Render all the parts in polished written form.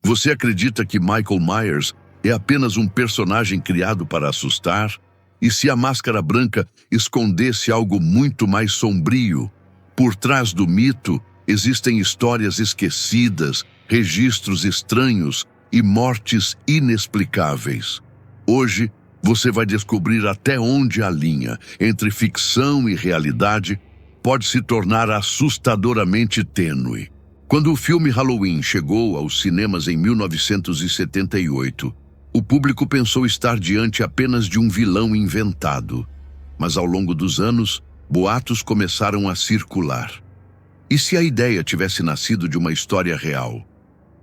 Você acredita que Michael Myers é apenas um personagem criado para assustar? E se a Máscara Branca escondesse algo muito mais sombrio? Por trás do mito, existem histórias esquecidas, registros estranhos e mortes inexplicáveis. Hoje, você vai descobrir até onde a linha entre ficção e realidade pode se tornar assustadoramente tênue. Quando o filme Halloween chegou aos cinemas em 1978, o público pensou estar diante apenas de um vilão inventado. Mas ao longo dos anos, boatos começaram a circular. E se a ideia tivesse nascido de uma história real?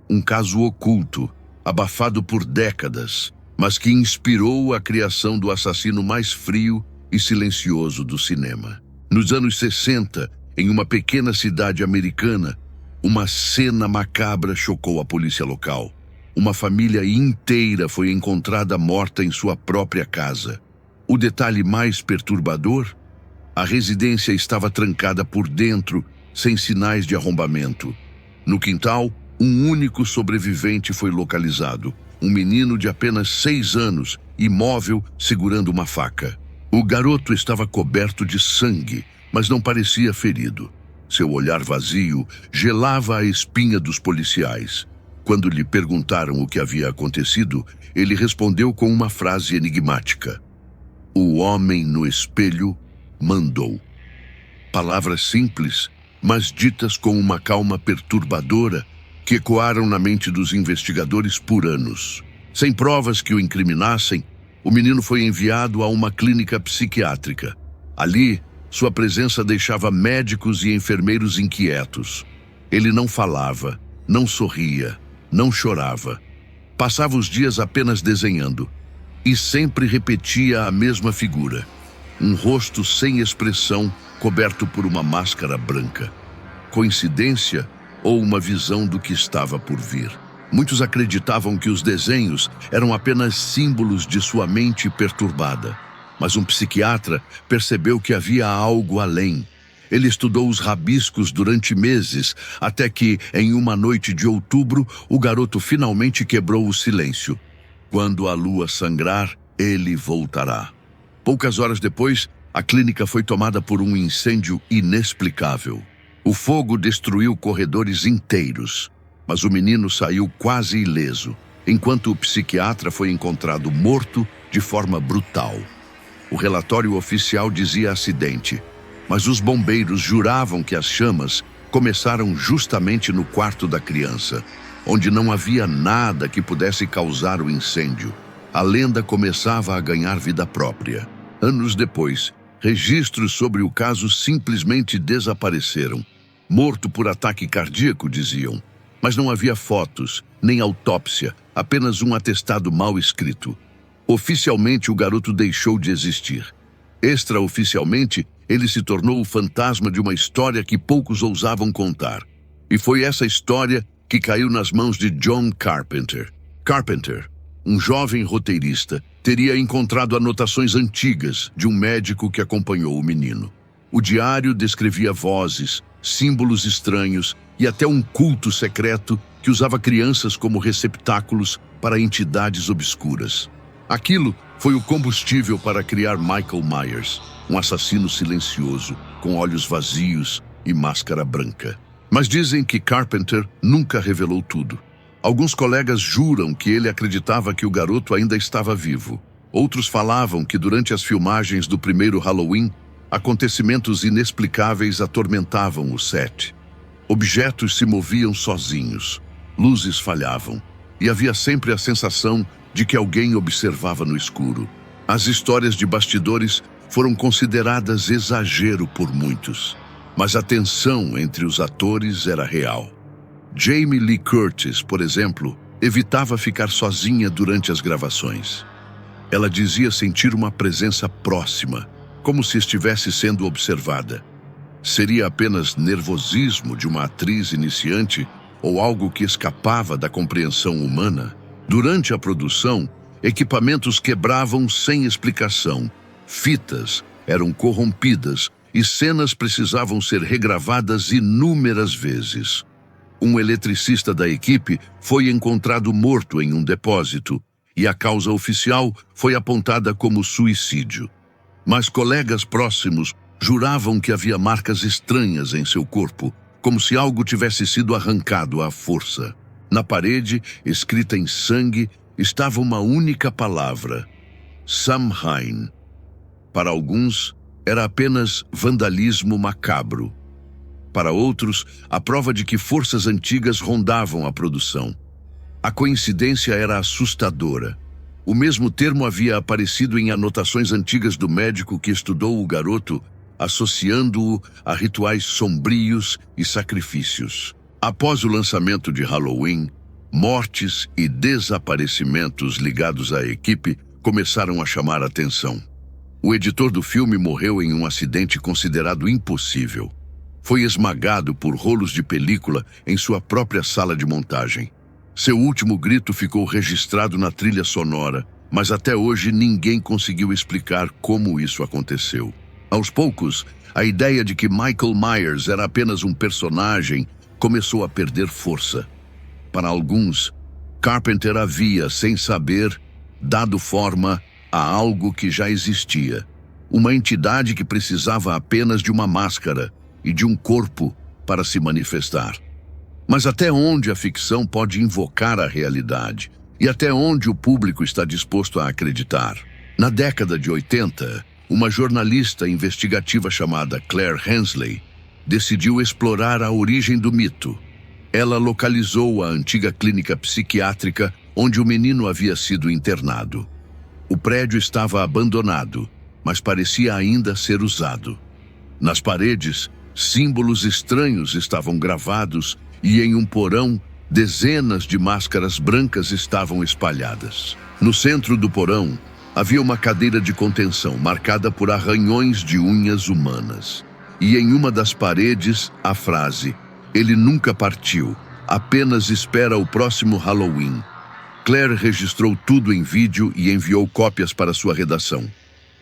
Um caso oculto, abafado por décadas, mas que inspirou a criação do assassino mais frio e silencioso do cinema. Nos anos 60, em uma pequena cidade americana, uma cena macabra chocou a polícia local. Uma família inteira foi encontrada morta em sua própria casa. O detalhe mais perturbador? A residência estava trancada por dentro, sem sinais de arrombamento. No quintal, um único sobrevivente foi localizado, um menino de apenas 6 anos, imóvel, segurando uma faca. O garoto estava coberto de sangue, mas não parecia ferido. Seu olhar vazio gelava a espinha dos policiais. Quando lhe perguntaram o que havia acontecido, ele respondeu com uma frase enigmática: "O homem no espelho mandou." Palavras simples, mas ditas com uma calma perturbadora, que ecoaram na mente dos investigadores por anos. Sem provas que o incriminassem, o menino foi enviado a uma clínica psiquiátrica. Ali, sua presença deixava médicos e enfermeiros inquietos. Ele não falava, não sorria, não chorava. Passava os dias apenas desenhando. E sempre repetia a mesma figura. Um rosto sem expressão, coberto por uma máscara branca. Coincidência ou uma visão do que estava por vir? Muitos acreditavam que os desenhos eram apenas símbolos de sua mente perturbada. Mas um psiquiatra percebeu que havia algo além. Ele estudou os rabiscos durante meses, até que, em uma noite de outubro, o garoto finalmente quebrou o silêncio. Quando a lua sangrar, ele voltará. Poucas horas depois, a clínica foi tomada por um incêndio inexplicável. O fogo destruiu corredores inteiros, mas o menino saiu quase ileso, enquanto o psiquiatra foi encontrado morto de forma brutal. O relatório oficial dizia acidente, mas os bombeiros juravam que as chamas começaram justamente no quarto da criança, onde não havia nada que pudesse causar o incêndio. A lenda começava a ganhar vida própria. Anos depois, registros sobre o caso simplesmente desapareceram. Morto por ataque cardíaco, diziam. Mas não havia fotos, nem autópsia, apenas um atestado mal escrito. Oficialmente, o garoto deixou de existir. Extraoficialmente, ele se tornou o fantasma de uma história que poucos ousavam contar. E foi essa história que caiu nas mãos de John Carpenter. Carpenter, um jovem roteirista, teria encontrado anotações antigas de um médico que acompanhou o menino. O diário descrevia vozes, símbolos estranhos e até um culto secreto que usava crianças como receptáculos para entidades obscuras. Aquilo foi o combustível para criar Michael Myers, um assassino silencioso, com olhos vazios e máscara branca. Mas dizem que Carpenter nunca revelou tudo. Alguns colegas juram que ele acreditava que o garoto ainda estava vivo. Outros falavam que durante as filmagens do primeiro Halloween, acontecimentos inexplicáveis atormentavam o set. Objetos se moviam sozinhos, luzes falhavam, e havia sempre a sensação de que alguém observava no escuro. As histórias de bastidores foram consideradas exagero por muitos, mas a tensão entre os atores era real. Jamie Lee Curtis, por exemplo, evitava ficar sozinha durante as gravações. Ela dizia sentir uma presença próxima, como se estivesse sendo observada. Seria apenas nervosismo de uma atriz iniciante ou algo que escapava da compreensão humana? Durante a produção, equipamentos quebravam sem explicação, fitas eram corrompidas e cenas precisavam ser regravadas inúmeras vezes. Um eletricista da equipe foi encontrado morto em um depósito e a causa oficial foi apontada como suicídio. Mas colegas próximos juravam que havia marcas estranhas em seu corpo, como se algo tivesse sido arrancado à força. Na parede, escrita em sangue, estava uma única palavra: Samhain. Para alguns, era apenas vandalismo macabro. Para outros, a prova de que forças antigas rondavam a produção. A coincidência era assustadora. O mesmo termo havia aparecido em anotações antigas do médico que estudou o garoto, associando-o a rituais sombrios e sacrifícios. Após o lançamento de Halloween, mortes e desaparecimentos ligados à equipe começaram a chamar a atenção. O editor do filme morreu em um acidente considerado impossível. Foi esmagado por rolos de película em sua própria sala de montagem. Seu último grito ficou registrado na trilha sonora, mas até hoje ninguém conseguiu explicar como isso aconteceu. Aos poucos, a ideia de que Michael Myers era apenas um personagem começou a perder força. Para alguns, Carpenter havia, sem saber, dado forma a algo que já existia. Uma entidade que precisava apenas de uma máscara e de um corpo para se manifestar. Mas até onde a ficção pode invocar a realidade? E até onde o público está disposto a acreditar? Na década de 80, uma jornalista investigativa chamada Claire Hensley decidiu explorar a origem do mito. Ela localizou a antiga clínica psiquiátrica onde o menino havia sido internado. O prédio estava abandonado, mas parecia ainda ser usado. Nas paredes, símbolos estranhos estavam gravados e em um porão, dezenas de máscaras brancas estavam espalhadas. No centro do porão, havia uma cadeira de contenção marcada por arranhões de unhas humanas. E em uma das paredes, a frase: "Ele nunca partiu, apenas espera o próximo Halloween." Claire registrou tudo em vídeo e enviou cópias para sua redação.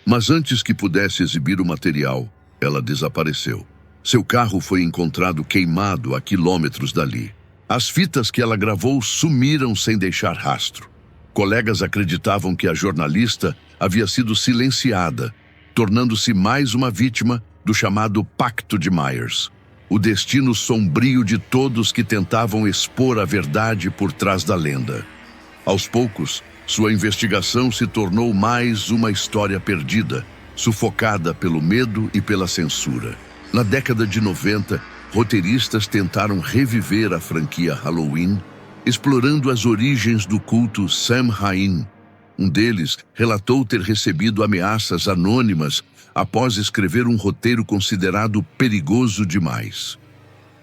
Mas antes que pudesse exibir o material, ela desapareceu. Seu carro foi encontrado queimado a quilômetros dali. As fitas que ela gravou sumiram sem deixar rastro. Colegas acreditavam que a jornalista havia sido silenciada, tornando-se mais uma vítima do chamado Pacto de Myers, o destino sombrio de todos que tentavam expor a verdade por trás da lenda. Aos poucos, sua investigação se tornou mais uma história perdida, sufocada pelo medo e pela censura. Na década de 90, roteiristas tentaram reviver a franquia Halloween, explorando as origens do culto Samhain. Um deles relatou ter recebido ameaças anônimas após escrever um roteiro considerado perigoso demais.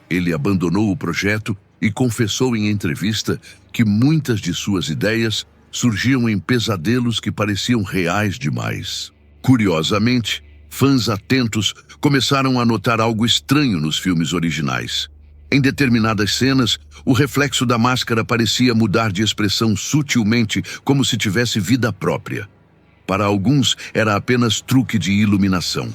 Ele abandonou o projeto e confessou em entrevista que muitas de suas ideias surgiam em pesadelos que pareciam reais demais. Curiosamente, fãs atentos começaram a notar algo estranho nos filmes originais. Em determinadas cenas, o reflexo da máscara parecia mudar de expressão sutilmente, como se tivesse vida própria. Para alguns, era apenas truque de iluminação.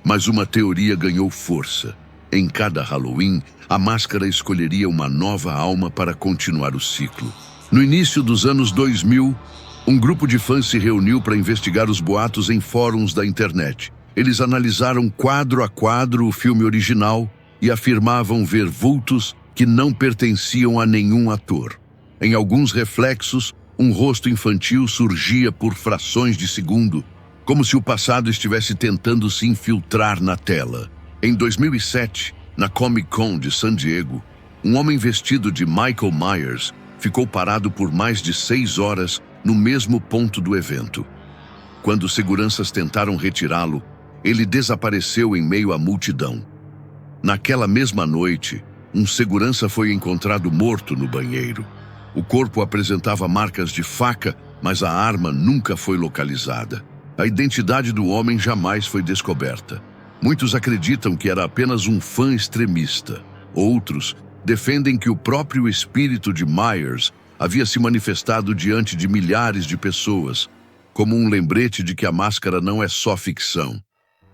Mas uma teoria ganhou força. Em cada Halloween, a máscara escolheria uma nova alma para continuar o ciclo. No início dos anos 2000, um grupo de fãs se reuniu para investigar os boatos em fóruns da internet. Eles analisaram quadro a quadro o filme original e afirmavam ver vultos que não pertenciam a nenhum ator. Em alguns reflexos, um rosto infantil surgia por frações de segundo, como se o passado estivesse tentando se infiltrar na tela. Em 2007, na Comic Con de San Diego, um homem vestido de Michael Myers ficou parado por mais de 6 horas no mesmo ponto do evento. Quando seguranças tentaram retirá-lo, ele desapareceu em meio à multidão. Naquela mesma noite, um segurança foi encontrado morto no banheiro. O corpo apresentava marcas de faca, mas a arma nunca foi localizada. A identidade do homem jamais foi descoberta. Muitos acreditam que era apenas um fã extremista. Outros defendem que o próprio espírito de Myers havia se manifestado diante de milhares de pessoas, como um lembrete de que a máscara não é só ficção.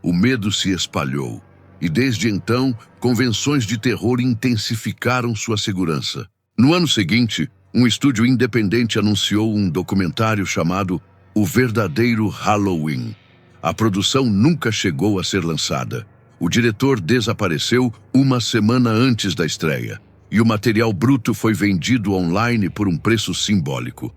O medo se espalhou. e desde então, convenções de terror intensificaram sua segurança. No ano seguinte, um estúdio independente anunciou um documentário chamado O Verdadeiro Halloween. A produção nunca chegou a ser lançada. O diretor desapareceu uma semana antes da estreia, e o material bruto foi vendido online por um preço simbólico.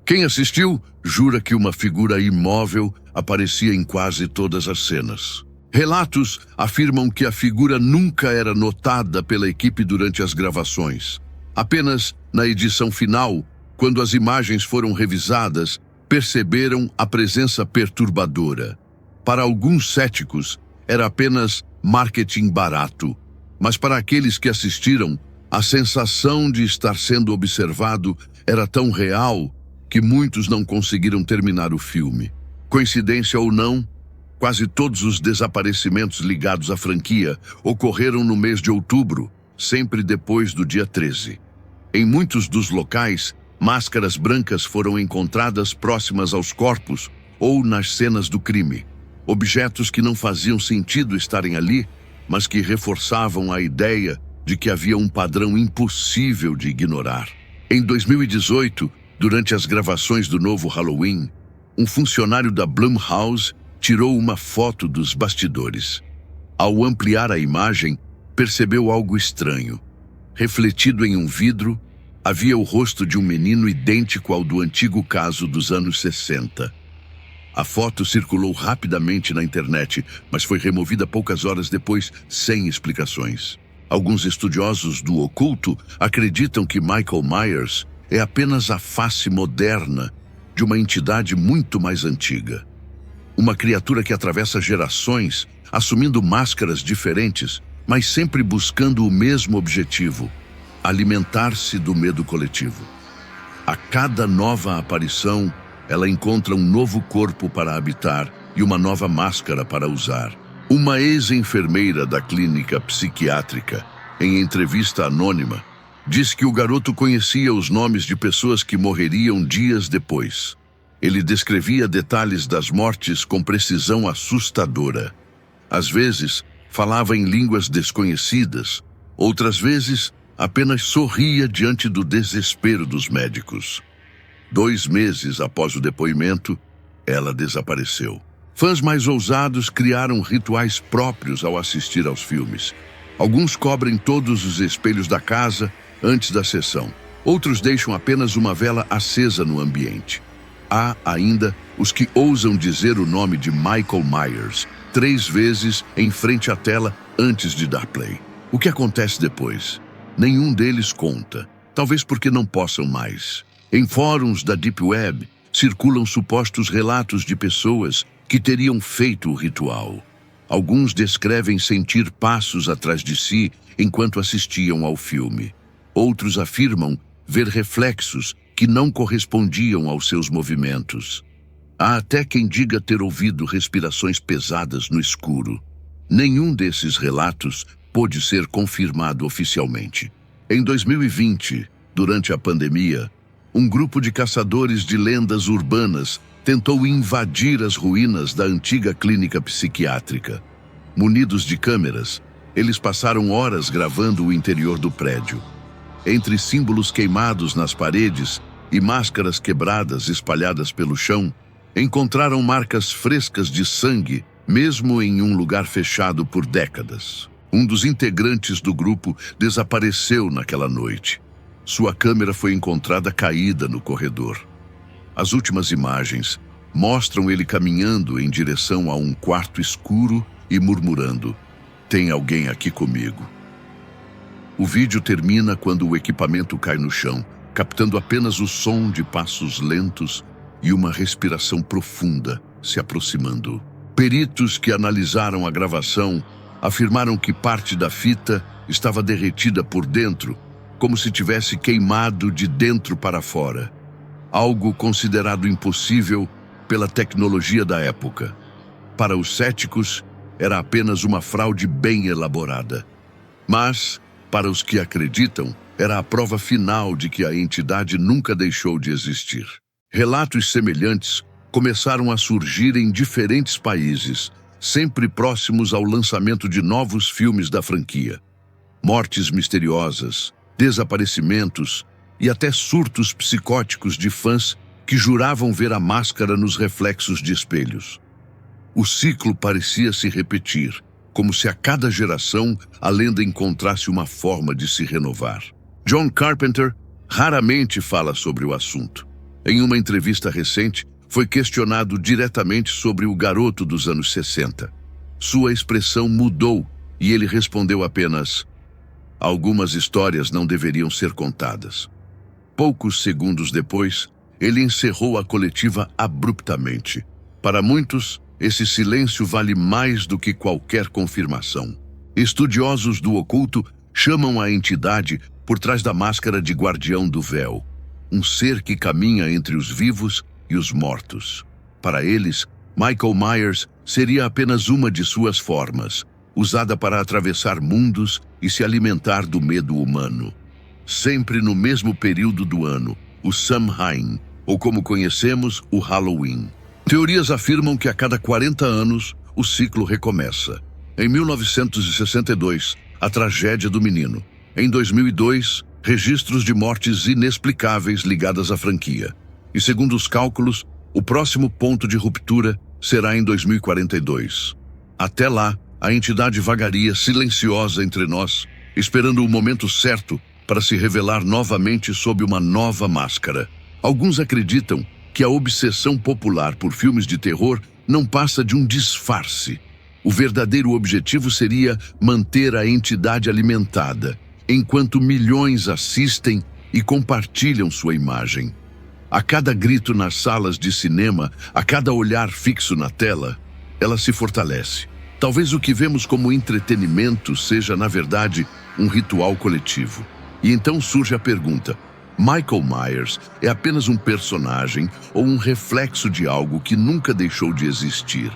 Quem assistiu jura que uma figura imóvel aparecia em quase todas as cenas. Relatos afirmam que a figura nunca era notada pela equipe durante as gravações. Apenas na edição final, quando as imagens foram revisadas, perceberam a presença perturbadora. Para alguns céticos, era apenas marketing barato, mas para aqueles que assistiram, a sensação de estar sendo observado era tão real que muitos não conseguiram terminar o filme. Coincidência ou não, quase todos os desaparecimentos ligados à franquia ocorreram no mês de outubro, sempre depois do dia 13. Em muitos dos locais, máscaras brancas foram encontradas próximas aos corpos ou nas cenas do crime. Objetos que não faziam sentido estarem ali, mas que reforçavam a ideia de que havia um padrão impossível de ignorar. Em 2018, durante as gravações do novo Halloween, um funcionário da Blumhouse tirou uma foto dos bastidores. Ao ampliar a imagem, percebeu algo estranho. Refletido em um vidro, havia o rosto de um menino idêntico ao do antigo caso dos anos 60. A foto circulou rapidamente na internet, mas foi removida poucas horas depois, sem explicações. Alguns estudiosos do oculto acreditam que Michael Myers é apenas a face moderna de uma entidade muito mais antiga. Uma criatura que atravessa gerações, assumindo máscaras diferentes, mas sempre buscando o mesmo objetivo: alimentar-se do medo coletivo. A cada nova aparição, ela encontra um novo corpo para habitar e uma nova máscara para usar. Uma ex-enfermeira da clínica psiquiátrica, em entrevista anônima, diz que o garoto conhecia os nomes de pessoas que morreriam dias depois. Ele descrevia detalhes das mortes com precisão assustadora. Às vezes, falava em línguas desconhecidas. Outras vezes, apenas sorria diante do desespero dos médicos. 2 meses após o depoimento, ela desapareceu. Fãs mais ousados criaram rituais próprios ao assistir aos filmes. Alguns cobrem todos os espelhos da casa antes da sessão. Outros deixam apenas uma vela acesa no ambiente. Há ainda os que ousam dizer o nome de Michael Myers 3 vezes em frente à tela antes de dar play. O que acontece depois? Nenhum deles conta, talvez porque não possam mais. Em fóruns da Deep Web, circulam supostos relatos de pessoas que teriam feito o ritual. Alguns descrevem sentir passos atrás de si enquanto assistiam ao filme. Outros afirmam ver reflexos que não correspondiam aos seus movimentos. Há até quem diga ter ouvido respirações pesadas no escuro. Nenhum desses relatos pôde ser confirmado oficialmente. Em 2020, durante a pandemia, um grupo de caçadores de lendas urbanas tentou invadir as ruínas da antiga clínica psiquiátrica. Munidos de câmeras, eles passaram horas gravando o interior do prédio. Entre símbolos queimados nas paredes e máscaras quebradas espalhadas pelo chão, encontraram marcas frescas de sangue, mesmo em um lugar fechado por décadas. Um dos integrantes do grupo desapareceu naquela noite. Sua câmera foi encontrada caída no corredor. As últimas imagens mostram ele caminhando em direção a um quarto escuro e murmurando: "Tem alguém aqui comigo." O vídeo termina quando o equipamento cai no chão, captando apenas o som de passos lentos e uma respiração profunda se aproximando. Peritos que analisaram a gravação afirmaram que parte da fita estava derretida por dentro, como se tivesse queimado de dentro para fora. Algo considerado impossível pela tecnologia da época. Para os céticos, era apenas uma fraude bem elaborada. Mas, para os que acreditam, era a prova final de que a entidade nunca deixou de existir. Relatos semelhantes começaram a surgir em diferentes países, sempre próximos ao lançamento de novos filmes da franquia. Mortes misteriosas, desaparecimentos e até surtos psicóticos de fãs que juravam ver a máscara nos reflexos de espelhos. O ciclo parecia se repetir, como se a cada geração a lenda encontrasse uma forma de se renovar. John Carpenter raramente fala sobre o assunto. Em uma entrevista recente, foi questionado diretamente sobre o garoto dos anos 60. Sua expressão mudou e ele respondeu apenas: "Algumas histórias não deveriam ser contadas." Poucos segundos depois, ele encerrou a coletiva abruptamente. Para muitos, esse silêncio vale mais do que qualquer confirmação. Estudiosos do oculto chamam a entidade por trás da máscara de guardião do véu, um ser que caminha entre os vivos e os mortos. Para eles, Michael Myers seria apenas uma de suas formas, usada para atravessar mundos e se alimentar do medo humano. Sempre no mesmo período do ano, o Samhain, ou como conhecemos, o Halloween. Teorias afirmam que a cada 40 anos, o ciclo recomeça. Em 1962, a tragédia do menino. Em 2002, registros de mortes inexplicáveis ligadas à franquia. E segundo os cálculos, o próximo ponto de ruptura será em 2042. Até lá, a entidade vagaria silenciosa entre nós, esperando o momento certo para se revelar novamente sob uma nova máscara. Alguns acreditam que a obsessão popular por filmes de terror não passa de um disfarce. O verdadeiro objetivo seria manter a entidade alimentada, enquanto milhões assistem e compartilham sua imagem. A cada grito nas salas de cinema, a cada olhar fixo na tela, ela se fortalece. Talvez o que vemos como entretenimento seja, na verdade, um ritual coletivo. E então surge a pergunta: Michael Myers é apenas um personagem ou um reflexo de algo que nunca deixou de existir?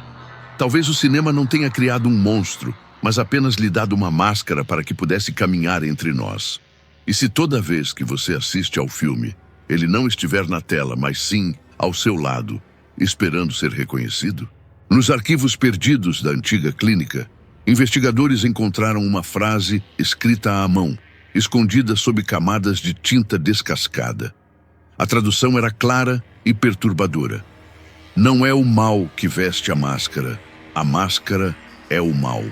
Talvez o cinema não tenha criado um monstro, mas apenas lhe dado uma máscara para que pudesse caminhar entre nós. E se toda vez que você assiste ao filme, ele não estiver na tela, mas sim ao seu lado, esperando ser reconhecido? Nos arquivos perdidos da antiga clínica, investigadores encontraram uma frase escrita à mão, escondida sob camadas de tinta descascada. A tradução era clara e perturbadora. Não é o mal que veste a máscara é o mal.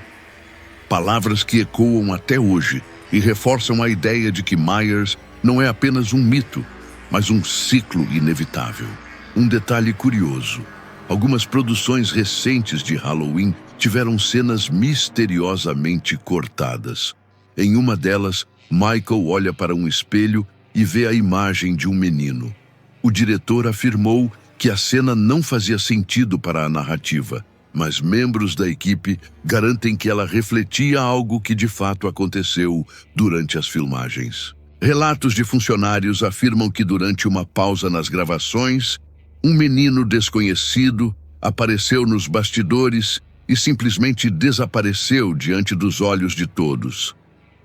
Palavras que ecoam até hoje e reforçam a ideia de que Myers não é apenas um mito, mas um ciclo inevitável. Um detalhe curioso: algumas produções recentes de Halloween tiveram cenas misteriosamente cortadas. Em uma delas, Michael olha para um espelho e vê a imagem de um menino. O diretor afirmou que a cena não fazia sentido para a narrativa, mas membros da equipe garantem que ela refletia algo que de fato aconteceu durante as filmagens. Relatos de funcionários afirmam que durante uma pausa nas gravações, um menino desconhecido apareceu nos bastidores e simplesmente desapareceu diante dos olhos de todos.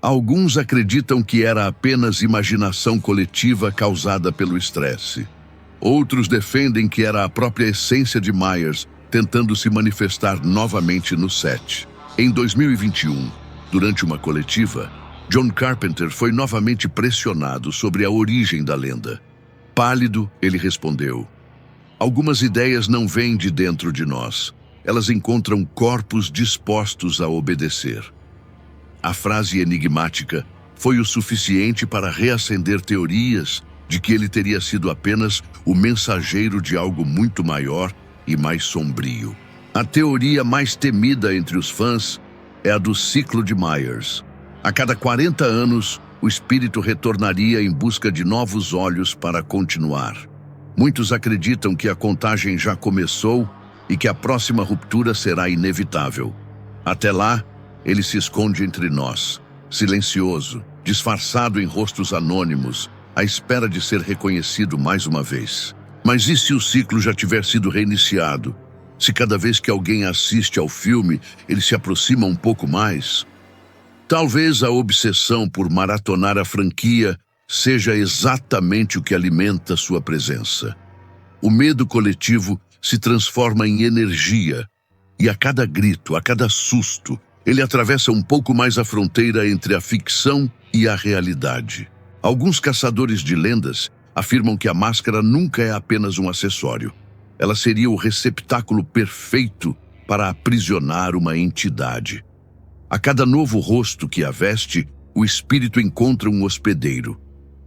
Alguns acreditam que era apenas imaginação coletiva causada pelo estresse. Outros defendem que era a própria essência de Myers tentando se manifestar novamente no set. Em 2021, durante uma coletiva, John Carpenter foi novamente pressionado sobre a origem da lenda. Pálido, ele respondeu: "Algumas ideias não vêm de dentro de nós. Elas encontram corpos dispostos a obedecer." A frase enigmática foi o suficiente para reacender teorias de que ele teria sido apenas o mensageiro de algo muito maior e mais sombrio. A teoria mais temida entre os fãs é a do ciclo de Myers. A cada 40 anos, o espírito retornaria em busca de novos olhos para continuar. Muitos acreditam que a contagem já começou e que a próxima ruptura será inevitável. Até lá, ele se esconde entre nós, silencioso, disfarçado em rostos anônimos, à espera de ser reconhecido mais uma vez. Mas e se o ciclo já tiver sido reiniciado? Se cada vez que alguém assiste ao filme, ele se aproxima um pouco mais? Talvez a obsessão por maratonar a franquia seja exatamente o que alimenta sua presença. O medo coletivo se transforma em energia, E a cada grito, a cada susto, ele atravessa um pouco mais a fronteira entre a ficção e a realidade. Alguns caçadores de lendas afirmam que a máscara nunca é apenas um acessório. Ela seria o receptáculo perfeito para aprisionar uma entidade. A cada novo rosto que a veste, o espírito encontra um hospedeiro.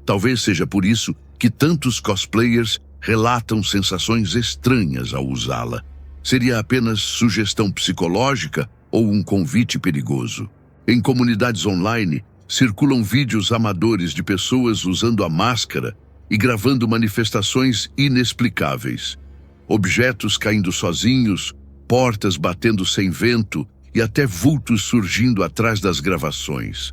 Talvez seja por isso que tantos cosplayers relatam sensações estranhas ao usá-la. Seria apenas sugestão psicológica ou um convite perigoso? Em comunidades online, circulam vídeos amadores de pessoas usando a máscara e gravando manifestações inexplicáveis. Objetos caindo sozinhos, portas batendo sem vento e até vultos surgindo atrás das gravações.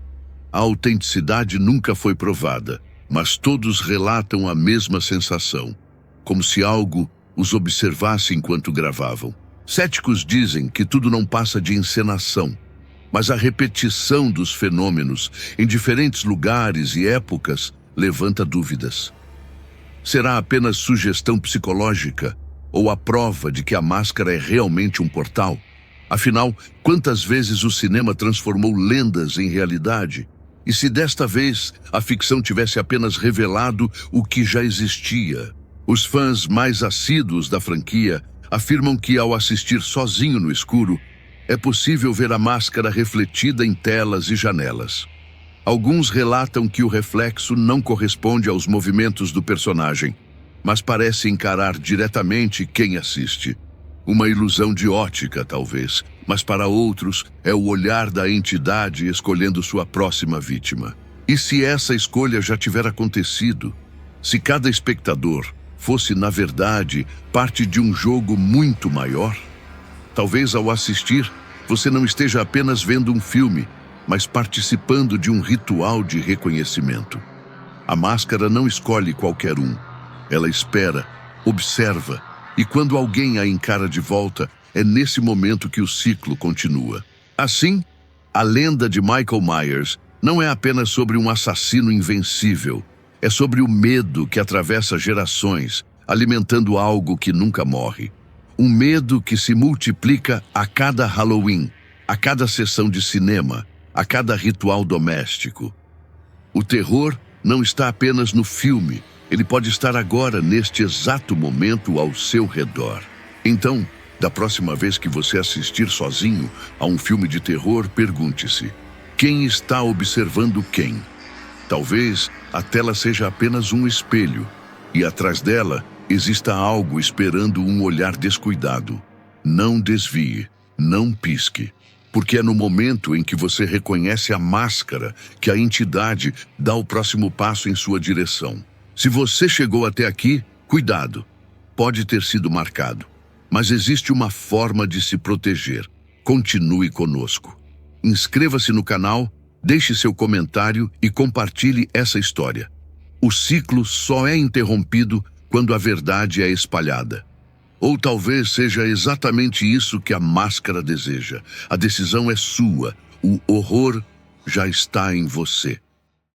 A autenticidade nunca foi provada, mas todos relatam a mesma sensação, como se algo os observasse enquanto gravavam. Céticos dizem que tudo não passa de encenação, mas a repetição dos fenômenos em diferentes lugares e épocas levanta dúvidas. Será apenas sugestão psicológica ou a prova de que a máscara é realmente um portal? Afinal, quantas vezes o cinema transformou lendas em realidade? E se desta vez a ficção tivesse apenas revelado o que já existia? Os fãs mais assíduos da franquia afirmam que, ao assistir sozinho no escuro, é possível ver a máscara refletida em telas e janelas. Alguns relatam que o reflexo não corresponde aos movimentos do personagem, mas parece encarar diretamente quem assiste. Uma ilusão de ótica, talvez, mas para outros é o olhar da entidade escolhendo sua próxima vítima. E se essa escolha já tiver acontecido? Se cada espectador fosse, na verdade, parte de um jogo muito maior? Talvez, ao assistir, você não esteja apenas vendo um filme, mas participando de um ritual de reconhecimento. A máscara não escolhe qualquer um. Ela espera, observa, e quando alguém a encara de volta, é nesse momento que o ciclo continua. Assim, a lenda de Michael Myers não é apenas sobre um assassino invencível, é sobre o medo que atravessa gerações, alimentando algo que nunca morre. Um medo que se multiplica a cada Halloween, a cada sessão de cinema, a cada ritual doméstico. O terror não está apenas no filme, ele pode estar agora, neste exato momento, ao seu redor. Então, da próxima vez que você assistir sozinho a um filme de terror, pergunte-se: quem está observando quem? Talvez a tela seja apenas um espelho, e atrás dela exista algo esperando um olhar descuidado. Não desvie, não pisque, porque é no momento em que você reconhece a máscara que a entidade dá o próximo passo em sua direção. Se você chegou até aqui, cuidado. Pode ter sido marcado, mas existe uma forma de se proteger. Continue conosco. Inscreva-se no canal, deixe seu comentário e compartilhe essa história. O ciclo só é interrompido quando a verdade é espalhada. Ou talvez seja exatamente isso que a máscara deseja. A decisão é sua. O horror já está em você.